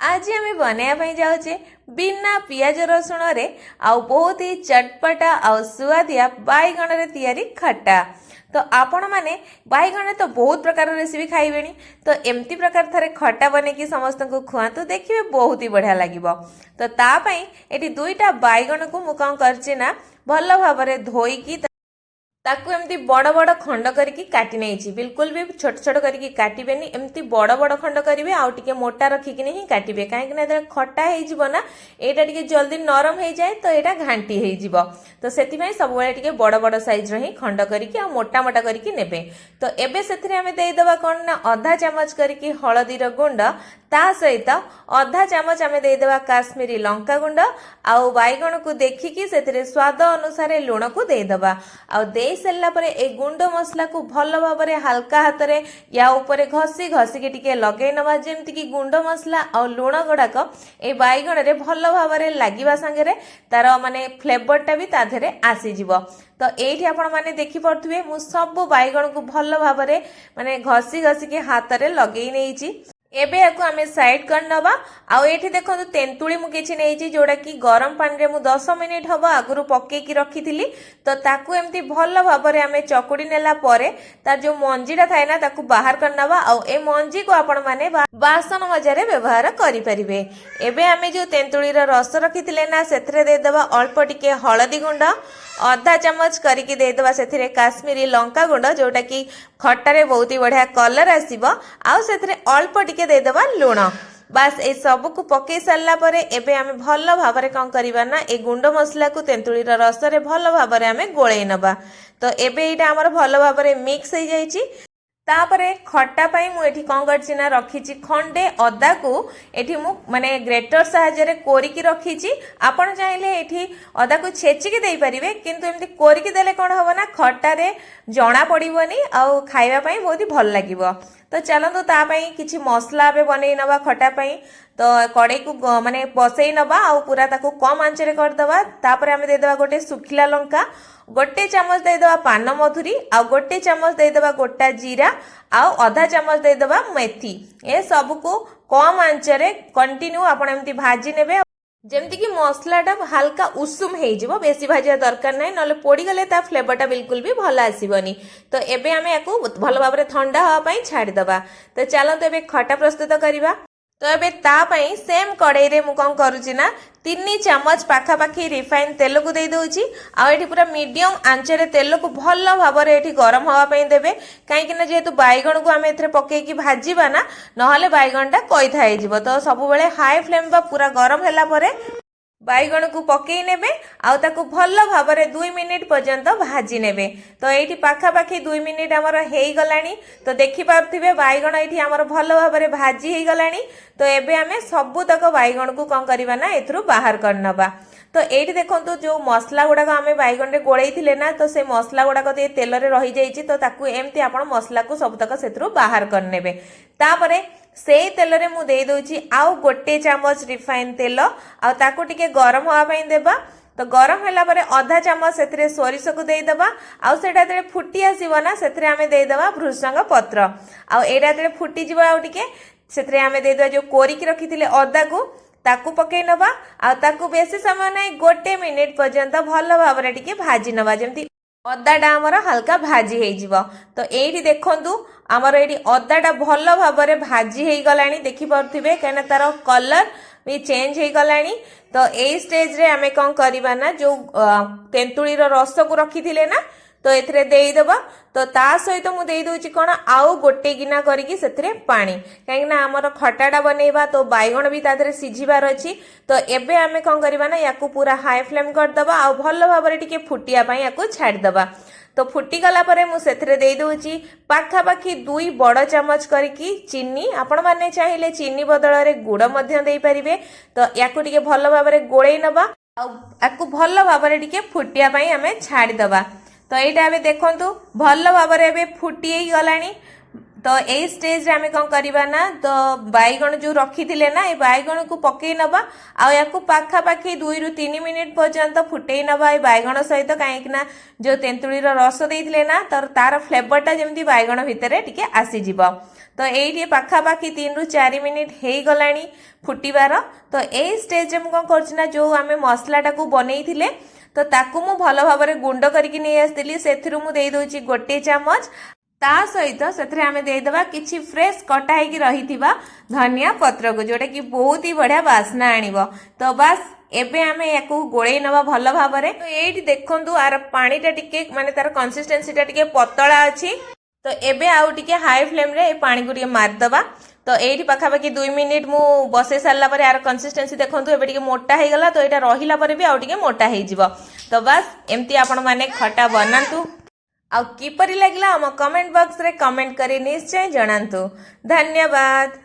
आज आम बनवाई जाऊे बिना पियाज रसुण रे आउ बहुत ही चटपटा आउ सुआदिया बैगण रे तैयारी खट्टा। तो आपण माने बैगण तो बहुत प्रकार रेसिपी खाइबे तो एमती प्रकार थारे खट्टा बने की समस्त को खुआतु देखिए बहुत ही बढ़िया लगिबो। तो तापाई एटी दुईटा बैगण को मु कौन करछि ना भल भाबरे धोईकी ताकू एमती बड़ बड़ खंड करके काटी नहीं बिल्कुल भी छोट छोट करके काटबेनी एमती बड़ बड़ खंड करेंगे आउ टिके मोटा रखिकी ही काटबे कहीं खट्टा हो ना यहाँ टिके जल्दी नरम हो जाए तो यहाँ घांटी हो तो से सब टिके बड़ बड़ साइज ही खंड करके आ मोटा मोटा करके नेबे। तो एबे से आम देदेबा कौन ना आधा चामच करके हलदीर गुंड ता सहित आधा चामच आम देदेबा काश्मीरी लंका गुंड आउ बैगण को देखिकी से स्वाद अनुसार लुण को देदेबा आउ सारा पर ए गुंड मसला को भल भाव हल्का हाथ में या ऊपर घसी घसिकी टिके लगे नवा जेमती कि गुंड मसला और लुण गुड़ाक ए बैगण रे भल भाव लगिबा संगे तार माने फ्लेवरटा भी ता देहरे आसीजिवो। तो एठी आपण माने देखि पड़थुवे मु सब बैगण को भल भाव माने घसी घसिकी हाथ में लगे नहीं एबे याकू आमे साइड कर नबा। आउ एठी देखो तेंतुली मु किछि नेइछि जोडा कि गरम पानी रे मु 10 मिनिट हबो आगुरु पक्के की रखिथिली। तो ताकू एमती भल भाबरे आमे चकुडी नेला परे तार जो मंजीटा थाए ना ताकू बाहर कर नबा आउ ए मंजी को आपण माने बासन मजारे व्यवहार करि परिबे। एबे आमे जो तेंतुली रो रस रखिथिले ना सेथरे दे देबा अल्प टिके हळदी गुंड आधा चामच करके देदेबा से काश्मीरी लंका गुंड जोटा कि खट्टारे बहुत ही बढ़िया कलर आसीबो आउ सेथरे अल्प टिके देदेबा लुण बास ए सब को पकई सारा पर एबे आमे भल भाबरे कौन करिबा ना ए गुंड मसला को तेंतुली रस रे भल भाबरे आमे गोळेई नबा। तो एबे एटा हमर भल भाबरे मिक्स हो जाइछि। तापरे खट्टा पाई मु एठी कौन करछि ना रखिछि खंडे अदा को एठी मु माने ग्रेटर साहाय्य रे कोरिकी रखिछि। आपण चाहिले एठी अदा को छेचिकी देई परिबे किंतु एमती कोरिकी देले कोन होबो ना खट्टा रे जणा पड़िबोनी आउ खाइबा पाई बहुत ही भल लागिबो। तो चलंतु ता पाई किछि मसला बे बनै नबा खट्टा पाई। तो कड़े को माने बसई नबा आउ पूरा ताको कम आंच रे कर दबा। तापरे हमें दे देबा गोटे सुखिला लंका गोटे चामच दे देबा पान मधुरी आउ गोटे चामच दे देबा गोटा जीरा आउ आधा चामच दे देबा मेथी ए सब को कम आंच रे कंटिन्यू आपण एमती भाजी नेबे जेमती कि मसलाटा हल्का उषुम हो बेसी भाजिया दरकार ना ना पोड़ी गले ता फ्लेवरटा बिल्कुल भी भल आसबनी। तो एबे आमे याकू भल भाव में ठंडा हवा पाई छाड़ी दबा। तो चलते एबे खटा प्रस्तुत करिबा। तो एबे ता पाई सेम कड़ाई रे मु कौन करूची ना 3 चामच पाखापाखी रिफाइन तेल को दे दउची आ एठी पूरा मीडियम आंच रे तेल को भल भाव रे एठी गरम हवा पई देबे काहे कि जेहेतु बैगण को आमे एथरे पके की भाजीबा ना नहले बैगणटा कइथा हे जिवो। तो सब बेले हाई फ्लेम बा पूरा गरम हैला परे बैगण को पकई नेबे आउ ताकू भल भाव में 2 मिनिट पर्यंत भाजी नेबे। तो एठी पाखापाखी 2 मिनिट आमर हेई गलानी। तो देखि पारथिबे बैगण एठी आमर भल भाव में भाजी हेई गलानी। तो एबे आमे सबु तक बैगण को कौन करबा ना एथरु बाहर कर नबा। तो एठी देखंतु जो मसला गुडा आमे बैगण रे गोळेई थिले ना तो से मसला गुडा ते तेल रे रही जाईची। तो ताकू एमती आपण मसला को सब तक सेथरु बाहर कर नेबे। तापरे से तेल रे मु दे दोची आउ गोटे चामच रिफाइन तेल आउ ताकू टिके गरम हवा पई देबा। तो गरम हैला परे आधा चामच सेथरे सोरिष को दे देबा आउ सेटा तेरे फुटी आसीबो ना सेथरे आमे दे देबा भृषंग पत्र आउ एटा तेरे फुटी जिवो आउ टिके सेथरे आमे दे देबा जो कोरी की रखिथिले अदा को ताकू पकई नबा आ ताकू बेसी समय नै गोटे मिनिट पर्यंत भल भाव रे टिके भाजी नबा जेमती अदाटा आमर हल्का भाजी हो जिवो। तो एठी देखंतु आमर एठी अदाटा भल भाव रे भाजी हेई गलानी देखि परथिबे काना तार कलर भी चेंज हो गलानी। तो ए स्टेज रे आमे कोन करिबा ना जो तेंतुली रो रस को रखिथिले ना तो एथरे देई देबा। तो ता सहित मु देई दोची कोन आउ गोटे गिना करिकी सेथरे पानी काहे ना हमर खटाटा बनेबा तो बैगण भी तादरे सिझिबार अछि। तो एबे आमे कोन करिबा ना याकू पूरा हाई फ्लेम कर दबा आउ भल भाव रे टिके फुटिया पई याकू छाड़ दबा। तो फुटी गला परे मु सेथरे देई दोची पाखापाखी 2 बड़ चामच करिकी चीनी आपण माने चाहिले चीनी बदल रे गुड़ मध्य देई परिबे। तो याकू टिके भल भाव रे गोळेई नबा आउ याकू भल भाव रे टिके फुटिया पई आमे छाड़ी दबा। तो एटा एबे देखंतु भल भाव रे एबे फुटी गलानी तो यही स्टेज रे आमे कौन करवा ना तो बैगण जो रखी थिले ना ये बैगण को पकई नबा आ याकू पाखा पाखी 2 रु 3 मिनिट पर्यंत फुटई नबा ये बैगण सहित कहीं ना जो तेंतुली रस देइथिले ना तार फ्लेवरटा जेमती बैगण भितर टिके आसी जिवो। तो ये पाखापाखि 3 रु 4 मिनिट हो गलानी फुटिबार। तो यही स्टेज में कौन कर जो आम मसलाटा को बनई तो ताकू मु भल भाव गुंड करके नहीं आसती से मुझे गोटे चामच ता सहित से आम देदेबा किछि फ्रेश कटा होगी रही धनिया पत्र को जोटा कि बहुत ही बढ़िया बास्ना आनिबो। तो बस एबे आमे याकू गोळेई नबा भल भाव में। तो ये देखंतु आर पानीटा टिके माने तार कंसिस्टेंसीटा टिके पतला अछि। तो एबे आउ टिके हाई फ्लेम रे पानी को टिके मारदबा। तो ये पाखापाखि 2 मिनिट मु बसई सारा पर यार कंसिस्टेंसी देखो एबे टिके मोटा हो गला। तो यहाँ रहिला पर भी आउ टिके मोटा हो जिवो। तो बस एमती आपण माने खटा बनातु आ किपरि लागला हम कमेंट बॉक्स रे कमेंट करी निश्चय जणांतु। धन्यवाद।